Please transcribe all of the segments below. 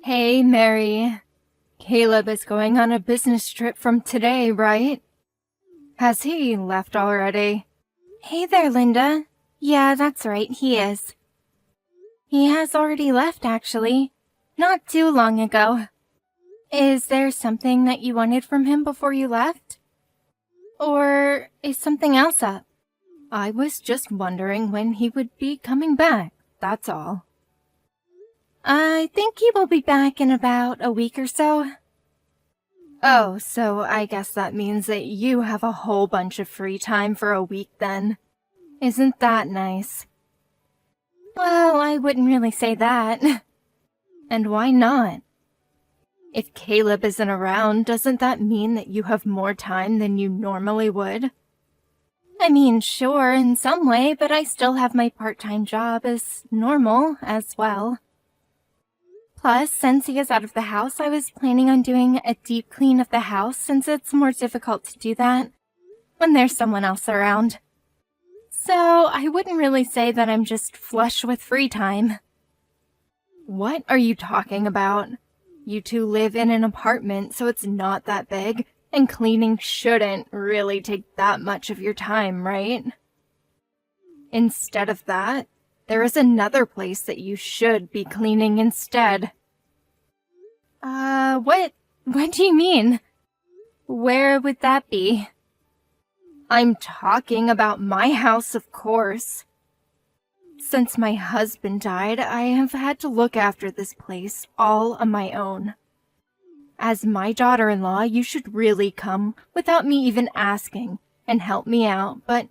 Hey, Mary. Caleb is going on a business trip from today, right? Has he left already? Hey there, Linda. Yeah, that's right, he is. He has already left, actually. Not too long ago. Is there something that you wanted from him before you left? Or is something else up? I was just wondering when he would be coming back, that's all. I think he will be back in about a week or so. Oh, so I guess that means that you have a whole bunch of free time for a week then. Isn't that nice? Well, I wouldn't really say that. And why not? If Caleb isn't around, doesn't that mean that you have more time than you normally would? I mean, sure, in some way, but I still have my part-time job as normal as well. Plus, since he is out of the house, I was planning on doing a deep clean of the house since it's more difficult to do that when there's someone else around. So, I wouldn't really say that I'm just flush with free time. What are you talking about? You two live in an apartment, so it's not that big, and cleaning shouldn't really take that much of your time, right? Instead of that, there is another place that you should be cleaning instead. What do you mean? Where would that be? I'm talking about my house, of course. Since my husband died, I have had to look after this place all on my own. As my daughter-in-law, you should really come without me even asking and help me out, but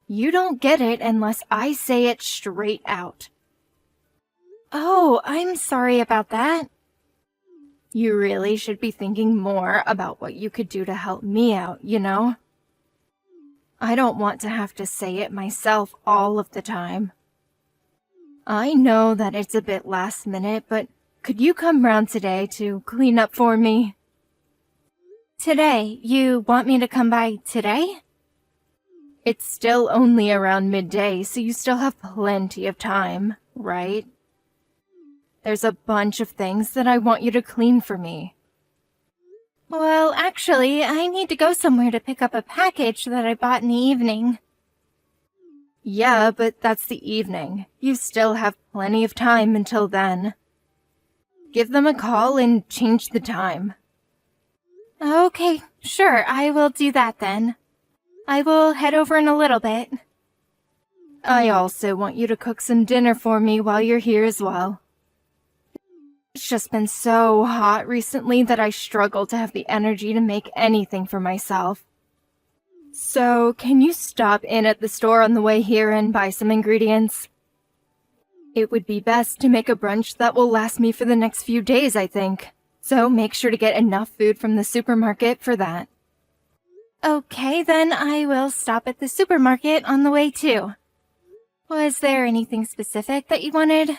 you don't get it unless I say it straight out. Oh, I'm sorry about that. You really should be thinking more about what you could do to help me out, you know? I don't want to have to say it myself all of the time. I know that it's a bit last minute, but could you come round today to clean up for me? Today? You want me to come by today? It's still only around midday, so you still have plenty of time, right? There's a bunch of things that I want you to clean for me. Well, actually, I need to go somewhere to pick up a package that I bought in the evening. Yeah, but that's the evening. You still have plenty of time until then. Give them a call and change the time. Okay, sure, I will do that then. I will head over in a little bit. I also want you to cook some dinner for me while you're here as well. It's just been so hot recently that I struggle to have the energy to make anything for myself. So, can you stop in at the store on the way here and buy some ingredients? It would be best to make a brunch that will last me for the next few days, I think. So make sure to get enough food from the supermarket for that. Okay, then I will stop at the supermarket on the way too. Was there anything specific that you wanted?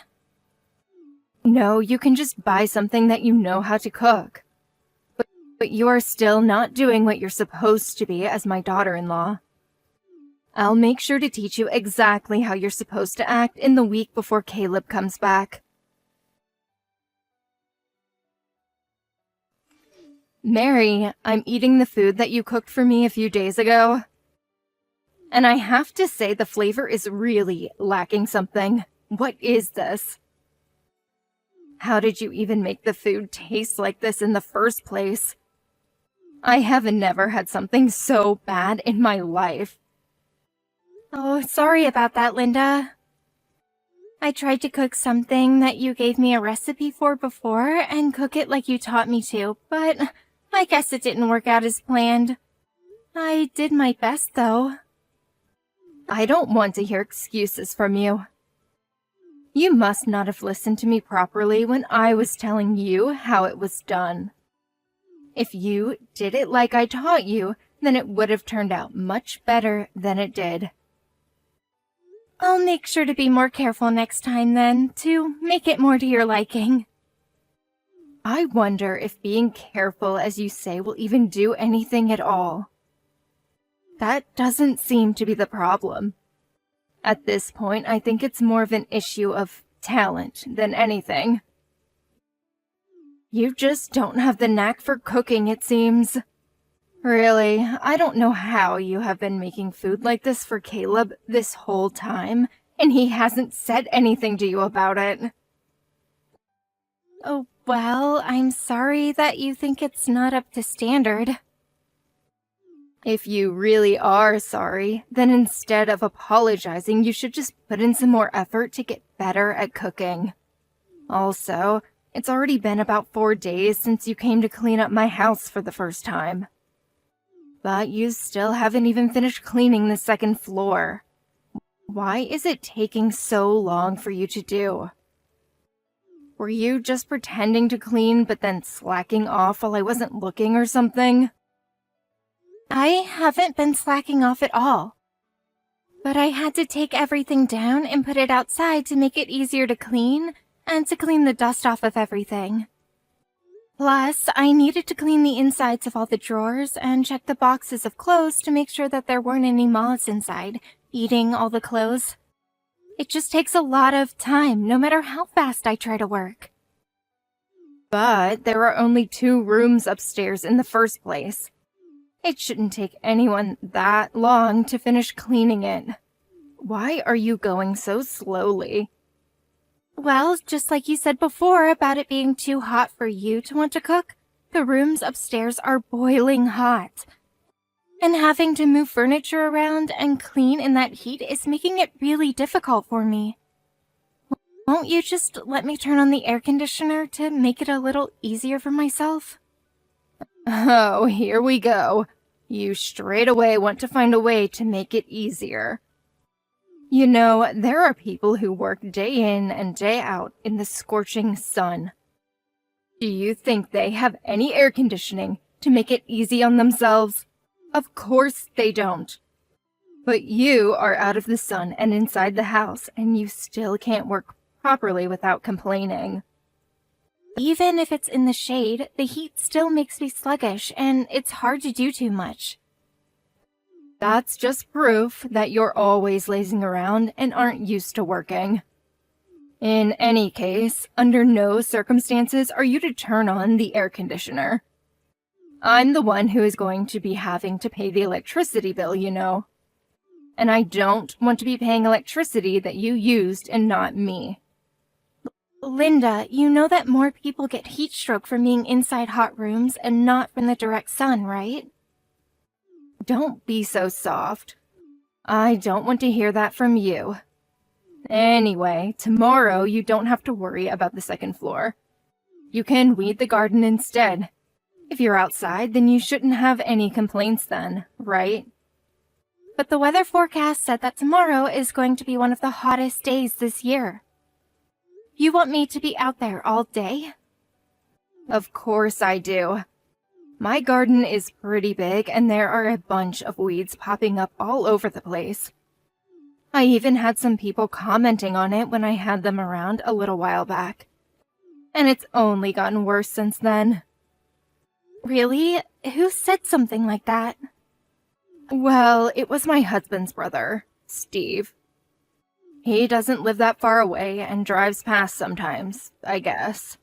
No, you can just buy something that you know how to cook. But you are still not doing what you're supposed to be as my daughter-in-law. I'll make sure to teach you exactly how you're supposed to act in the week before Caleb comes back. Mary, I'm eating the food that you cooked for me a few days ago. And I have to say the flavor is really lacking something. What is this? How did you even make the food taste like this in the first place? I have never had something so bad in my life. Oh, sorry about that, Linda. I tried to cook something that you gave me a recipe for before and cook it like you taught me to, but I guess it didn't work out as planned. I did my best, though. I don't want to hear excuses from you. You must not have listened to me properly when I was telling you how it was done. If you did it like I taught you, then it would have turned out much better than it did. I'll make sure to be more careful next time then, to make it more to your liking. I wonder if being careful, as you say, will even do anything at all. That doesn't seem to be the problem. At this point, I think it's more of an issue of talent than anything. You just don't have the knack for cooking, it seems. Really, I don't know how you have been making food like this for Caleb this whole time, and he hasn't said anything to you about it. Oh, well, I'm sorry that you think it's not up to standard. If you really are sorry, then instead of apologizing, you should just put in some more effort to get better at cooking. Also, it's already been about 4 days since you came to clean up my house for the first time. But you still haven't even finished cleaning the second floor. Why is it taking so long for you to do? Were you just pretending to clean but then slacking off while I wasn't looking or something? I haven't been slacking off at all. But I had to take everything down and put it outside to make it easier to clean and to clean the dust off of everything. Plus, I needed to clean the insides of all the drawers and check the boxes of clothes to make sure that there weren't any moths inside, eating all the clothes. It just takes a lot of time, no matter how fast I try to work. But there are only 2 rooms upstairs in the first place. It shouldn't take anyone that long to finish cleaning it. Why are you going so slowly? Well, just like you said before about it being too hot for you to want to cook, the rooms upstairs are boiling hot. And having to move furniture around and clean in that heat is making it really difficult for me. Won't you just let me turn on the air conditioner to make it a little easier for myself? Oh, here we go. You straight away want to find a way to make it easier. You know, there are people who work day in and day out in the scorching sun. Do you think they have any air conditioning to make it easy on themselves? Of course they don't. But you are out of the sun and inside the house, and you still can't work properly without complaining. Even if it's in the shade, the heat still makes me sluggish, and it's hard to do too much. That's just proof that you're always lazing around and aren't used to working. In any case, under no circumstances are you to turn on the air conditioner. I'm the one who is going to be having to pay the electricity bill, you know. And I don't want to be paying electricity that you used and not me. Linda, you know that more people get heat stroke from being inside hot rooms and not from the direct sun, right? Don't be so soft. I don't want to hear that from you. Anyway, tomorrow you don't have to worry about the second floor. You can weed the garden instead. If you're outside, then you shouldn't have any complaints then, right? But the weather forecast said that tomorrow is going to be one of the hottest days this year. You want me to be out there all day? Of course I do. My garden is pretty big and there are a bunch of weeds popping up all over the place. I even had some people commenting on it when I had them around a little while back. And it's only gotten worse since then. Really? Who said something like that? Well, it was my husband's brother, Steve. He doesn't live that far away and drives past sometimes, I guess.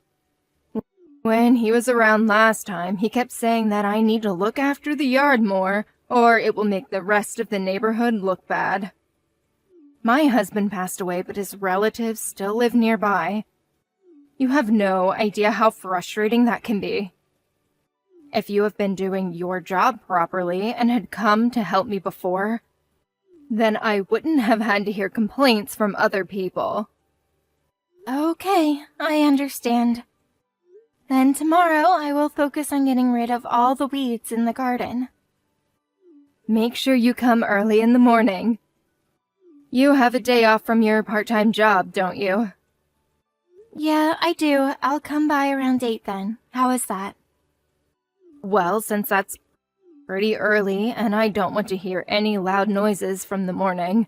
When he was around last time, he kept saying that I need to look after the yard more, or it will make the rest of the neighborhood look bad. My husband passed away, but his relatives still live nearby. You have no idea how frustrating that can be. If you have been doing your job properly and had come to help me before, then I wouldn't have had to hear complaints from other people. Okay, I understand. Then tomorrow I will focus on getting rid of all the weeds in the garden. Make sure you come early in the morning. You have a day off from your part-time job, don't you? Yeah, I do. I'll come by around 8 then. How is that? Well, since that's pretty early and I don't want to hear any loud noises from the morning,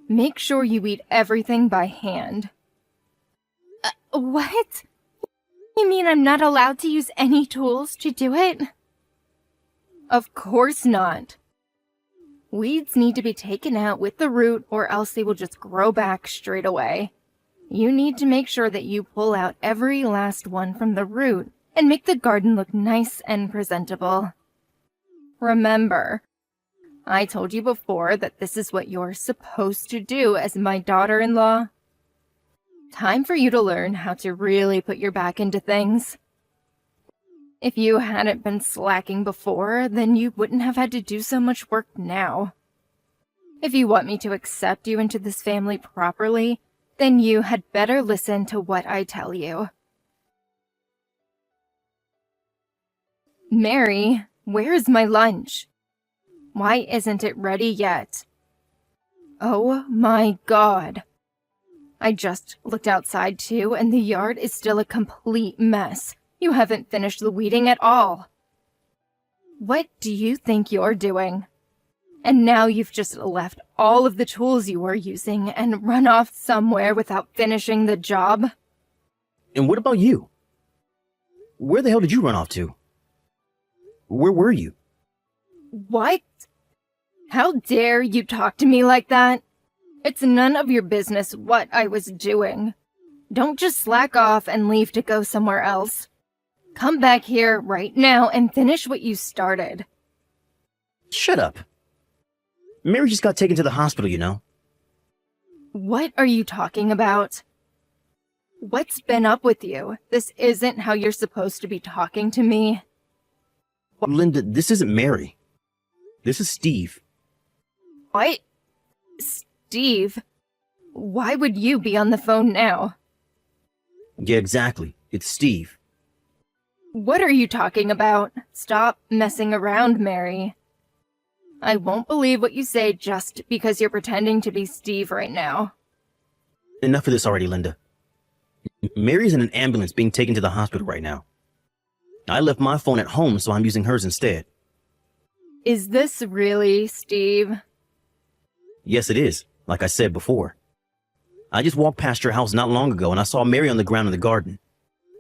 make sure you eat everything by hand. What? You mean I'm not allowed to use any tools to do it? Of course not. Weeds need to be taken out with the root or else they will just grow back straight away. You need to make sure that you pull out every last one from the root and make the garden look nice and presentable. Remember, I told you before that this is what you're supposed to do as my daughter-in-law. Time for you to learn how to really put your back into things. If you hadn't been slacking before, then you wouldn't have had to do so much work now. If you want me to accept you into this family properly, then you had better listen to what I tell you. Mary, where's my lunch? Why isn't it ready yet? Oh my God. I just looked outside too, and the yard is still a complete mess. You haven't finished the weeding at all. What do you think you're doing? And now you've just left all of the tools you were using and run off somewhere without finishing the job? And what about you? Where the hell did you run off to? Where were you? What? How dare you talk to me like that? It's none of your business what I was doing. Don't just slack off and leave to go somewhere else. Come back here right now and finish what you started. Shut up. Mary just got taken to the hospital, you know. What are you talking about? What's been up with you? This isn't how you're supposed to be talking to me. Linda, this isn't Mary. This is Steve. What? Steve? Why would you be on the phone now? Yeah, exactly. It's Steve. What are you talking about? Stop messing around, Mary. I won't believe what you say just because you're pretending to be Steve right now. Enough of this already, Linda. Mary's in an ambulance being taken to the hospital right now. I left my phone at home, so I'm using hers instead. Is this really Steve? Yes, it is, like I said before. I just walked past your house not long ago and I saw Mary on the ground in the garden.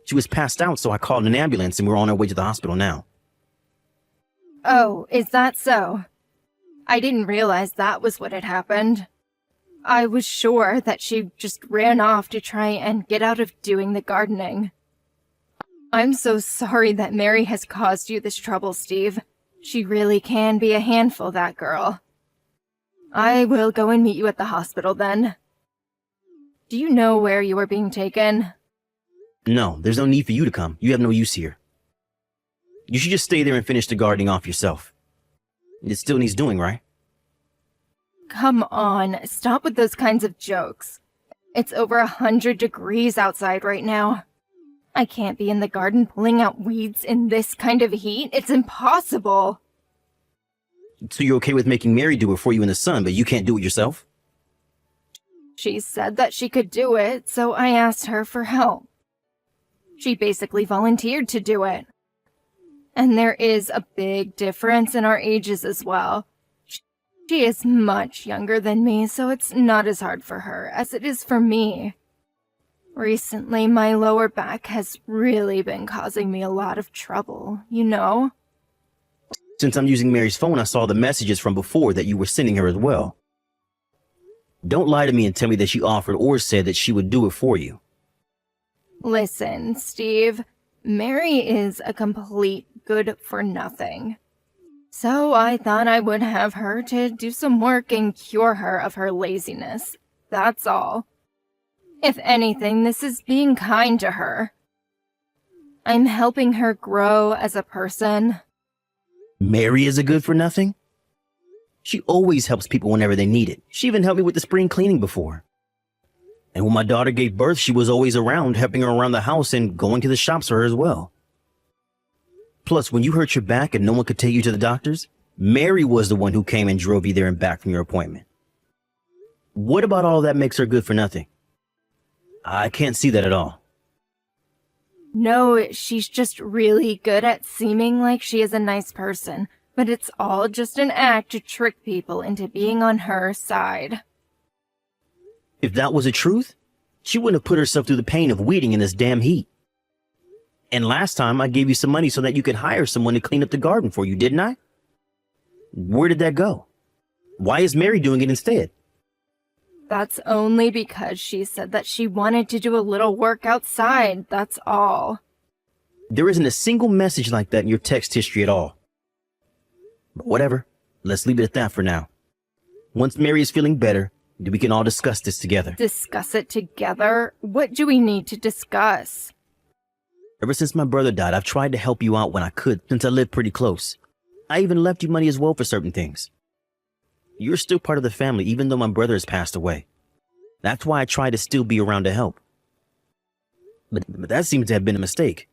She was passed out, so I called an ambulance and we're on our way to the hospital now. Oh, is that so? I didn't realize that was what had happened. I was sure that she just ran off to try and get out of doing the gardening. I'm so sorry that Mary has caused you this trouble, Steve. She really can be a handful, that girl. I will go and meet you at the hospital then. Do you know where you are being taken? No, there's no need for you to come. You have no use here. You should just stay there and finish the gardening off yourself. It still needs doing, right? Come on, stop with those kinds of jokes. It's over 100 degrees outside right now. I can't be in the garden pulling out weeds in this kind of heat. It's impossible. So you're okay with making Mary do it for you in the sun, but you can't do it yourself? She said that she could do it, so I asked her for help. She basically volunteered to do it. And there is a big difference in our ages as well. She is much younger than me, so it's not as hard for her as it is for me. Recently, my lower back has really been causing me a lot of trouble, you know? Since I'm using Mary's phone, I saw the messages from before that you were sending her as well. Don't lie to me and tell me that she offered or said that she would do it for you. Listen, Steve, Mary is a complete good-for-nothing. So I thought I would have her to do some work and cure her of her laziness. That's all. If anything, this is being kind to her. I'm helping her grow as a person. Mary is a good-for-nothing? She always helps people whenever they need it. She even helped me with the spring cleaning before. And when my daughter gave birth, she was always around, helping her around the house and going to the shops for her as well. Plus, when you hurt your back and no one could take you to the doctors, Mary was the one who came and drove you there and back from your appointment. What about all that makes her good for nothing? I can't see that at all. No, she's just really good at seeming like she is a nice person, but it's all just an act to trick people into being on her side. If that was the truth, she wouldn't have put herself through the pain of weeding in this damn heat. And last time I gave you some money so that you could hire someone to clean up the garden for you, didn't I? Where did that go? Why is Mary doing it instead? That's only because she said that she wanted to do a little work outside, that's all. There isn't a single message like that in your text history at all. But whatever, let's leave it at that for now. Once Mary is feeling better, we can all discuss this together. Discuss it together? What do we need to discuss? Ever since my brother died, I've tried to help you out when I could, since I lived pretty close. I even left you money as well for certain things. You're still part of the family, even though my brother has passed away. That's why I try to still be around to help. But that seems to have been a mistake.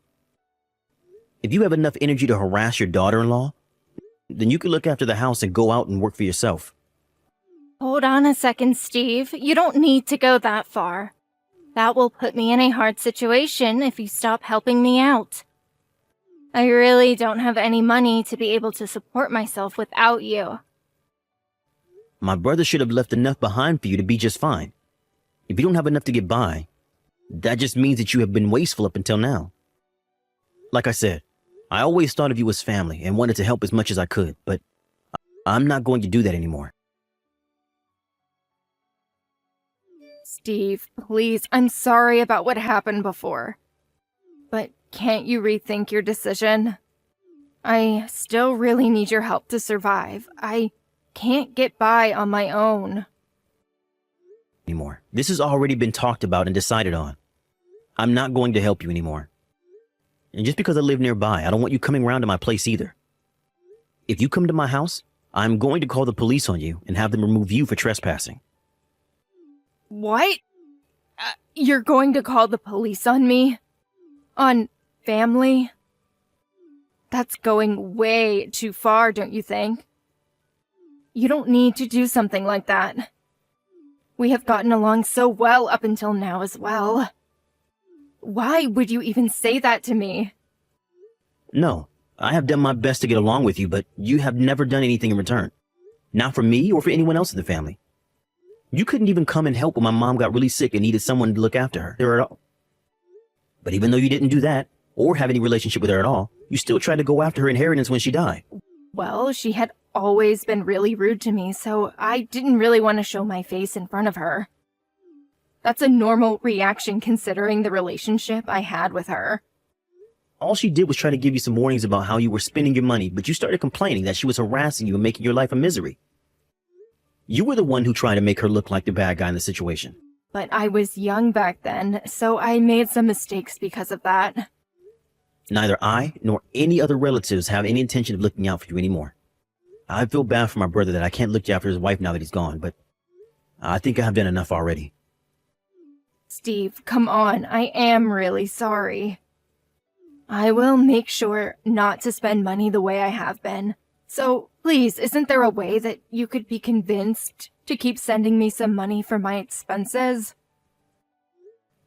If you have enough energy to harass your daughter-in-law, then you can look after the house and go out and work for yourself. Hold on a second, Steve. You don't need to go that far. That will put me in a hard situation if you stop helping me out. I really don't have any money to be able to support myself without you. My brother should have left enough behind for you to be just fine. If you don't have enough to get by, that just means that you have been wasteful up until now. Like I said, I always thought of you as family and wanted to help as much as I could, but I'm not going to do that anymore. Steve, please, I'm sorry about what happened before. But can't you rethink your decision? I still really need your help to survive. I can't get by on my own. Anymore. This has already been talked about and decided on. I'm not going to help you anymore. And just because I live nearby, I don't want you coming around to my place either. If you come to my house, I'm going to call the police on you and have them remove you for trespassing. What? You're going to call the police on me? On family? That's going way too far, don't you think? You don't need to do something like that. We have gotten along so well up until now as well. Why would you even say that to me? No, I have done my best to get along with you, but you have never done anything in return. Not for me or for anyone else in the family. You couldn't even come and help when my mom got really sick and needed someone to look after her at all. But even though you didn't do that, or have any relationship with her at all, you still tried to go after her inheritance when she died. Well, she had always been really rude to me, so I didn't really want to show my face in front of her. That's a normal reaction considering the relationship I had with her. All she did was try to give you some warnings about how you were spending your money, but you started complaining that she was harassing you and making your life a misery. You were the one who tried to make her look like the bad guy in the situation. But I was young back then, so I made some mistakes because of that. Neither I nor any other relatives have any intention of looking out for you anymore. I feel bad for my brother that I can't look after his wife now that he's gone, but I think I have done enough already. Steve, come on, I am really sorry. I will make sure not to spend money the way I have been. So, please, isn't there a way that you could be convinced to keep sending me some money for my expenses?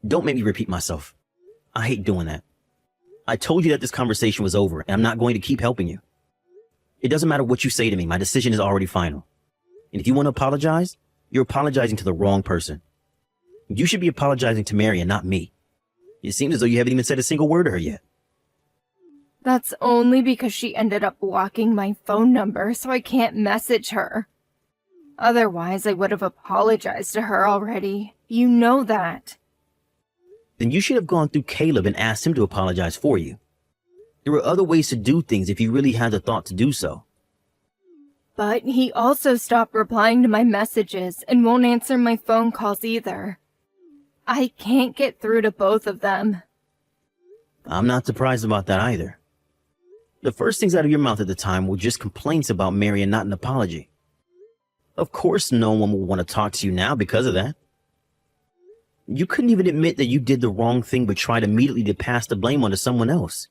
Don't make me repeat myself. I hate doing that. I told you that this conversation was over, and I'm not going to keep helping you. It doesn't matter what you say to me, my decision is already final. And if you want to apologize, you're apologizing to the wrong person. You should be apologizing to Mary and not me. It seems as though you haven't even said a single word to her yet. That's only because she ended up blocking my phone number, so I can't message her. Otherwise, I would have apologized to her already. You know that. Then you should have gone through Caleb and asked him to apologize for you. There are other ways to do things if you really had the thought to do so. But he also stopped replying to my messages and won't answer my phone calls either. I can't get through to both of them. I'm not surprised about that either. The first things out of your mouth at the time were just complaints about Mary and not an apology. Of course no one will want to talk to you now because of that. You couldn't even admit that you did the wrong thing but tried immediately to pass the blame onto someone else.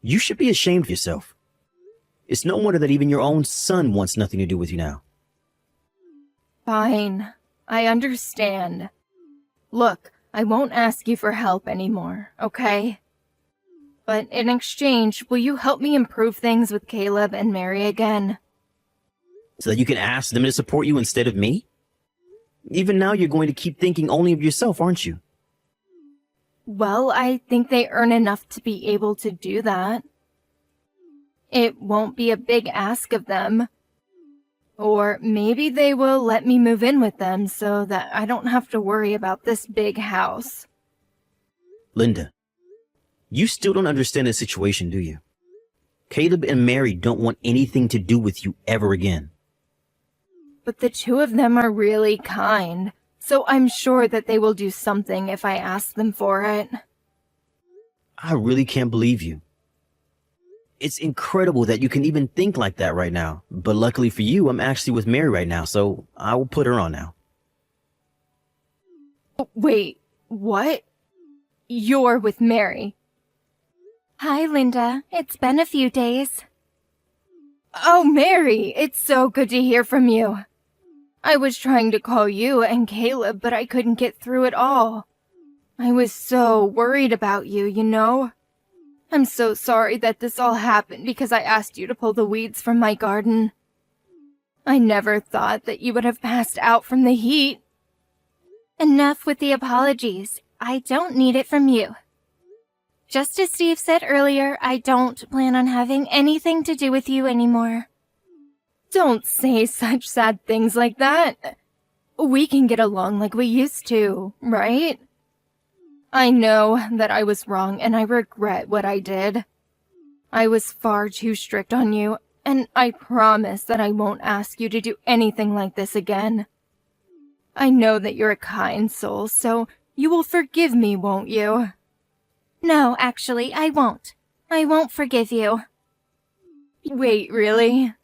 You should be ashamed of yourself. It's no wonder that even your own son wants nothing to do with you now. Fine. I understand. Look, I won't ask you for help anymore, okay? But in exchange, will you help me improve things with Caleb and Mary again? So that you can ask them to support you instead of me? Even now you're going to keep thinking only of yourself, aren't you? Well, I think they earn enough to be able to do that. It won't be a big ask of them. Or maybe they will let me move in with them so that I don't have to worry about this big house. Linda, You still don't understand the situation, do you? Caleb and Mary don't want anything to do with you ever again. But the two of them are really kind, so I'm sure that they will do something if I ask them for it. I really can't believe you. It's incredible that you can even think like that right now. But luckily for you, I'm actually with Mary right now, so I will put her on now. Wait, what? You're with Mary? Hi, Linda. It's been a few days. Oh, Mary, it's so good to hear from you. I was trying to call you and Caleb, but I couldn't get through at all. I was so worried about you, you know? I'm so sorry that this all happened because I asked you to pull the weeds from my garden. I never thought that you would have passed out from the heat. Enough with the apologies. I don't need it from you. Just as Steve said earlier, I don't plan on having anything to do with you anymore. Don't say such sad things like that. We can get along like we used to, right? I know that I was wrong and I regret what I did. I was far too strict on you, and I promise that I won't ask you to do anything like this again. I know that you're a kind soul, so you will forgive me, won't you? No, actually, I won't. I won't forgive you. Wait, really?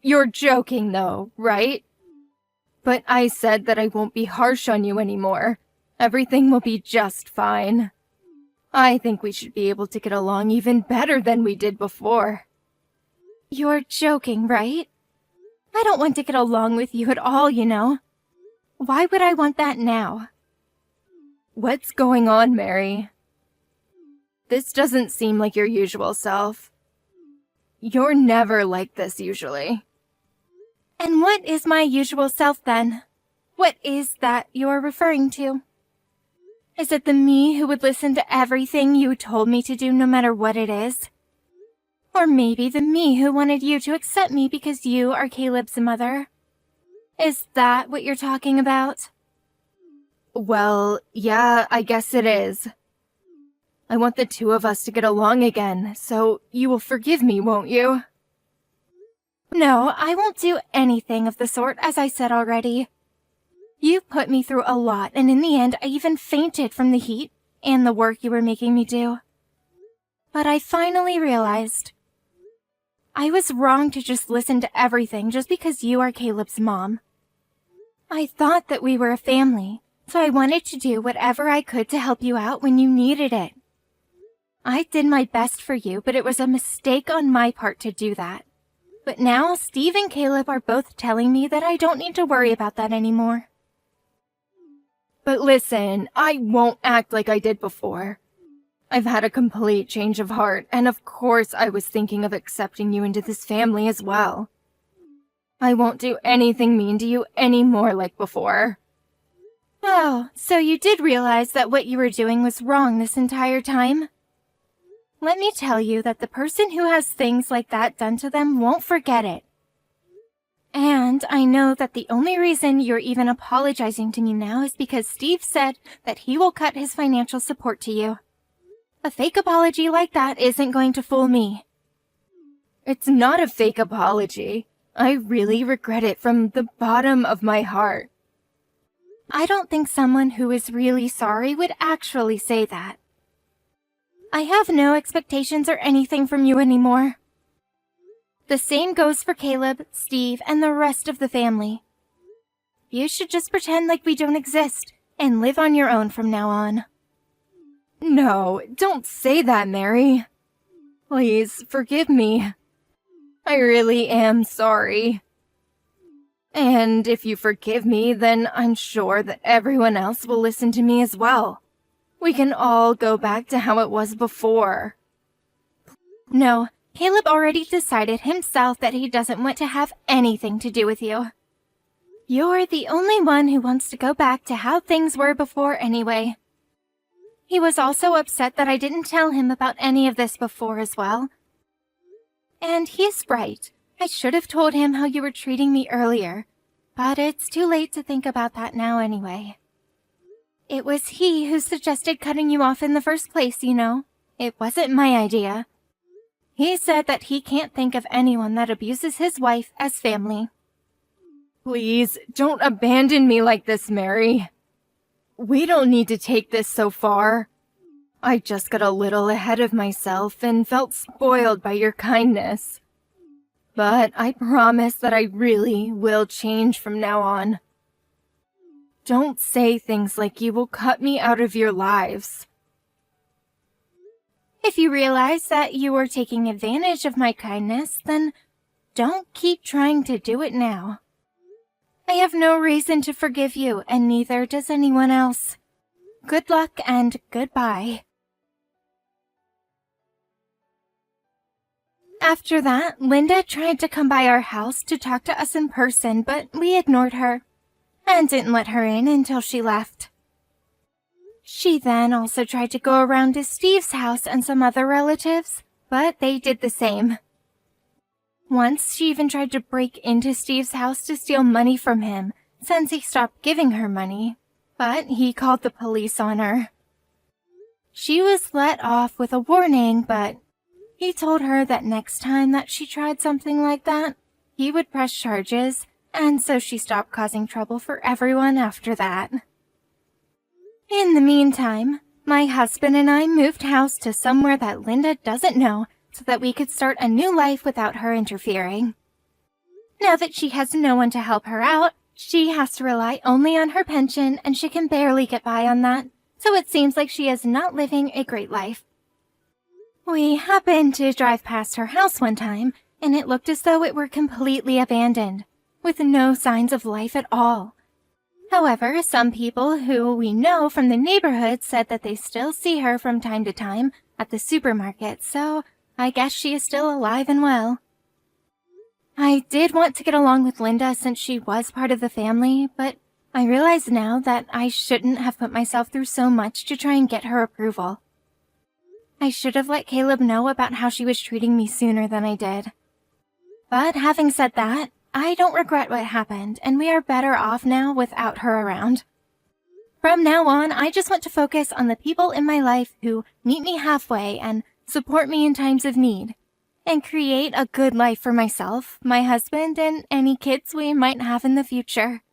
You're joking though, right? But I said that I won't be harsh on you anymore. Everything will be just fine. I think we should be able to get along even better than we did before. You're joking, right? I don't want to get along with you at all, you know. Why would I want that now? What's going on, Mary? This doesn't seem like your usual self. You're never like this usually. And what is my usual self then? What is that you're referring to? Is it the me who would listen to everything you told me to do no matter what it is? Or maybe the me who wanted you to accept me because you are Caleb's mother? Is that what you're talking about? Well, yeah, I guess it is. I want the two of us to get along again, so you will forgive me, won't you? No, I won't do anything of the sort, as I said already. You put me through a lot, and in the end, I even fainted from the heat and the work you were making me do. But I finally realized I was wrong to just listen to everything just because you are Caleb's mom. I thought that we were a family, so I wanted to do whatever I could to help you out when you needed it. I did my best for you, but it was a mistake on my part to do that. But now Steve and Caleb are both telling me that I don't need to worry about that anymore. But listen, I won't act like I did before. I've had a complete change of heart, and of course I was thinking of accepting you into this family as well. I won't do anything mean to you anymore like before. Oh, so you did realize that what you were doing was wrong this entire time? Let me tell you that the person who has things like that done to them won't forget it. And I know that the only reason you're even apologizing to me now is because Steve said that he will cut his financial support to you. A fake apology like that isn't going to fool me. It's not a fake apology. I really regret it from the bottom of my heart. I don't think someone who is really sorry would actually say that. I have no expectations or anything from you anymore. The same goes for Caleb, Steve, and the rest of the family. You should just pretend like we don't exist and live on your own from now on. No, don't say that, Mary. Please, forgive me. I really am sorry. And if you forgive me, then I'm sure that everyone else will listen to me as well. We can all go back to how it was before. No, Caleb already decided himself that he doesn't want to have anything to do with you. You're the only one who wants to go back to how things were before anyway. He was also upset that I didn't tell him about any of this before as well. And he's right. I should have told him how you were treating me earlier, but it's too late to think about that now anyway. It was he who suggested cutting you off in the first place, you know. It wasn't my idea. He said that he can't think of anyone that abuses his wife as family. Please, don't abandon me like this, Mary. We don't need to take this so far. I just got a little ahead of myself and felt spoiled by your kindness. But I promise that I really will change from now on. Don't say things like you will cut me out of your lives. If you realize that you were taking advantage of my kindness, then don't keep trying to do it now. I have no reason to forgive you, and neither does anyone else. Good luck and goodbye. After that, Linda tried to come by our house to talk to us in person, but we ignored her and didn't let her in until she left. She then also tried to go around to Steve's house and some other relatives, but they did the same. Once, she even tried to break into Steve's house to steal money from him, since he stopped giving her money, but he called the police on her. She was let off with a warning, but he told her that next time that she tried something like that, he would press charges, and so she stopped causing trouble for everyone after that. In the meantime, my husband and I moved house to somewhere that Linda doesn't know so that we could start a new life without her interfering. Now that she has no one to help her out, she has to rely only on her pension and she can barely get by on that, so it seems like she is not living a great life. We happened to drive past her house one time, and it looked as though it were completely abandoned, with no signs of life at all. However, some people who we know from the neighborhood said that they still see her from time to time at the supermarket, so I guess she is still alive and well. I did want to get along with Linda since she was part of the family, but I realize now that I shouldn't have put myself through so much to try and get her approval. I should have let Caleb know about how she was treating me sooner than I did. But having said that, I don't regret what happened, and we are better off now without her around. From now on, I just want to focus on the people in my life who meet me halfway and support me in times of need, and create a good life for myself, my husband, and any kids we might have in the future.